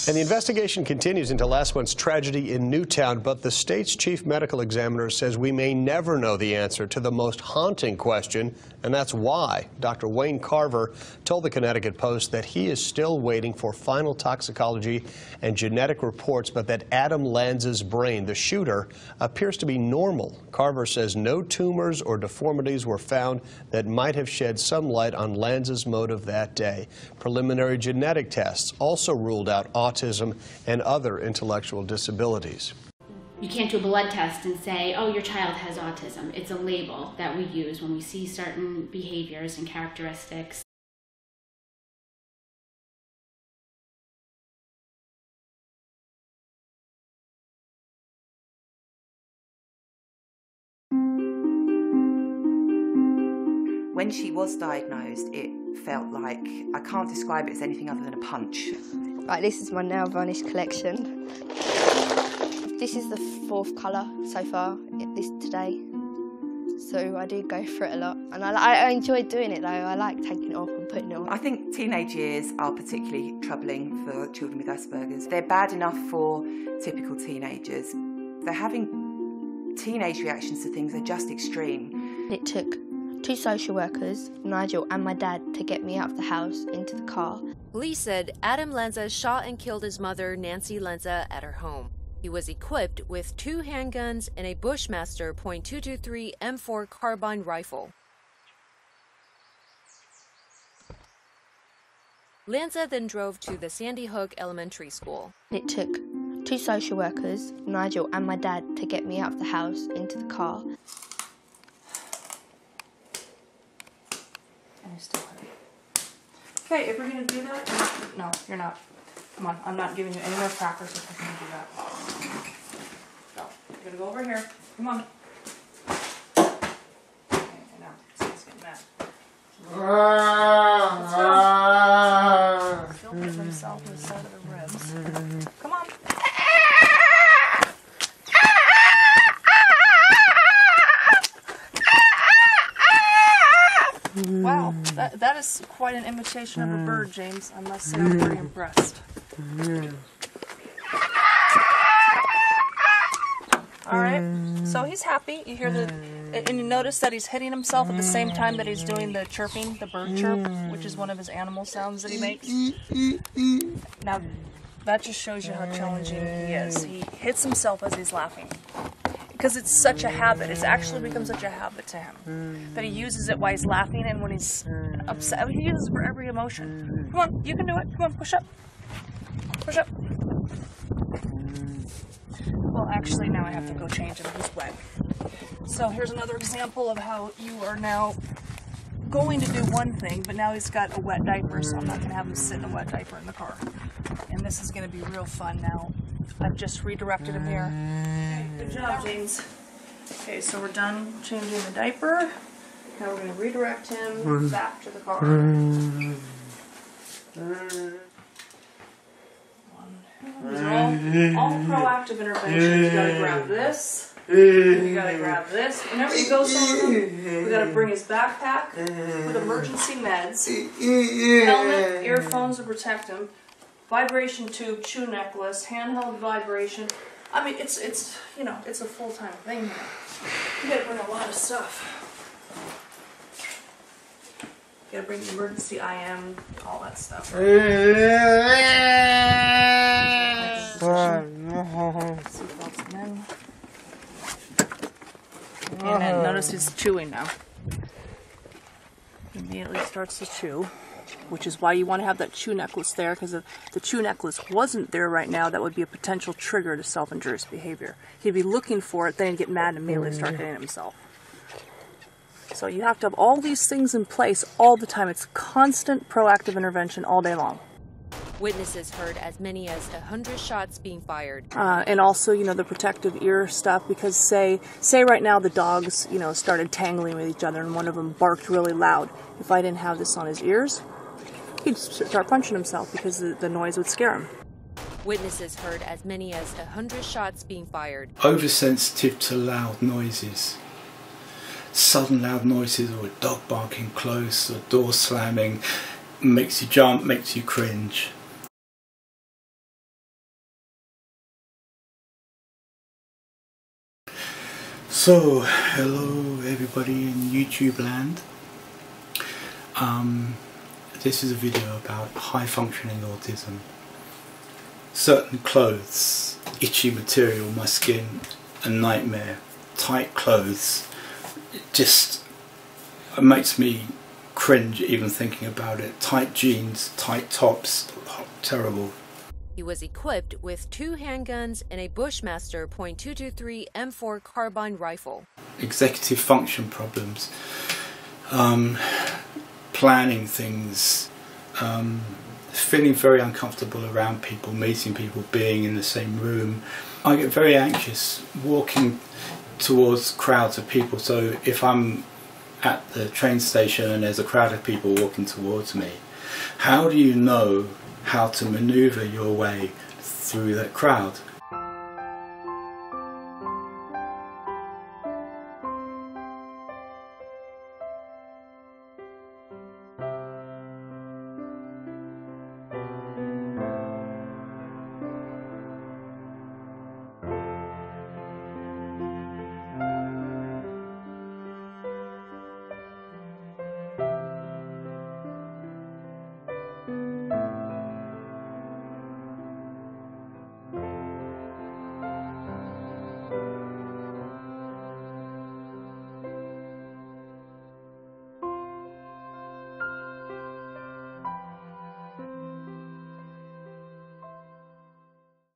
And the investigation continues into last month's tragedy in Newtown, but the state's chief medical examiner says we may never know the answer to the most haunting question, and that's why. Dr. Wayne Carver told the Connecticut Post that he is still waiting for final toxicology and genetic reports, but that Adam Lanza's brain, the shooter, appears to be normal. Carver says no tumors or deformities were found that might have shed some light on Lanza's motive that day. Preliminary genetic tests also ruled out autism and other intellectual disabilities. You can't do a blood test and say, oh, your child has autism. It's a label that we use when we see certain behaviors and characteristics. When she was diagnosed, it felt like, I can't describe it as anything other than a punch. Right, this is my nail varnish collection. This is the 4th colour so far, today. So I do go for it a lot. And I enjoy doing it though. I like taking it off and putting it on. I think teenage years are particularly troubling for children with Asperger's. They're bad enough for typical teenagers. They're having teenage reactions to things that are just extreme. It took 2 social workers, Nigel and my dad, to get me out of the house into the car. Police said Adam Lanza shot and killed his mother, Nancy Lanza, at her home. He was equipped with 2 handguns and a Bushmaster .223 M4 carbine rifle. Lanza then drove to the Sandy Hook Elementary School. It took 2 social workers, Nigel and my dad, to get me out of the house into the car. Okay, if we're going to do that, no, you're not. Come on, I'm not giving you any more crackers if we're going to do that. No, you're going to go over here. Come on. Okay, and now, he's getting mad. He'll hit himself in the side of the ribs. Come on. Wow, that is quite an imitation of a bird, James. I must say I'm very impressed. Alright, so he's happy. You hear and you notice that he's hitting himself at the same time that he's doing the chirping, the bird chirp, which is one of his animal sounds that he makes. Now, that just shows you how challenging he is. He hits himself as he's laughing. Because it's such a habit. It's actually become such a habit to him that he uses it while he's laughing and when he's upset. I mean, he uses it for every emotion. Come on, you can do it. Come on, push up. Push up. Well, actually, now I have to go change him. He's wet. So here's another example of how you are now going to do one thing, but now he's got a wet diaper, so I'm not going to have him sit in a wet diaper in the car. And this is going to be real fun now. I've just redirected him here. Okay, good job, James. Okay, so we're done changing the diaper. Now we're going to redirect him back to the car. These are all proactive interventions. You gotta grab this. You gotta grab this. Whenever you go somewhere, we gotta bring his backpack with emergency meds, helmet, earphones to protect him, vibration tube, chew necklace, handheld vibration. I mean, it's you know, it's a full-time thing here. You gotta bring a lot of stuff. You gotta bring the emergency IM, all that stuff. And then notice he's chewing now. Immediately starts to chew, which is why you want to have that chew necklace there, because if the chew necklace wasn't there right now, that would be a potential trigger to self-injurious behavior. He'd be looking for it, then he'd get mad and immediately start hitting himself. So you have to have all these things in place all the time. It's constant proactive intervention all day long. Witnesses heard as many as 100 shots being fired. And also, you know, the protective ear stuff, because say right now the dogs, you know, started tangling with each other and one of them barked really loud. If I didn't have this on his ears, he'd start punching himself because the noise would scare him. Witnesses heard as many as 100 shots being fired. Oversensitive to loud noises. Sudden loud noises, or a dog barking close, or door slamming, makes you jump, makes you cringe. So, hello everybody in YouTube land. This is a video about high functioning autism. Certain clothes, itchy material, my skin, a nightmare. Tight clothes, it just makes me cringe even thinking about it. Tight jeans, tight tops, terrible. He was equipped with 2 handguns and a Bushmaster .223 M4 carbine rifle. Executive function problems, planning things, feeling very uncomfortable around people, meeting people, being in the same room. I get very anxious walking towards crowds of people, so if I'm at the train station and there's a crowd of people walking towards me, how do you know how to maneuver your way through that crowd?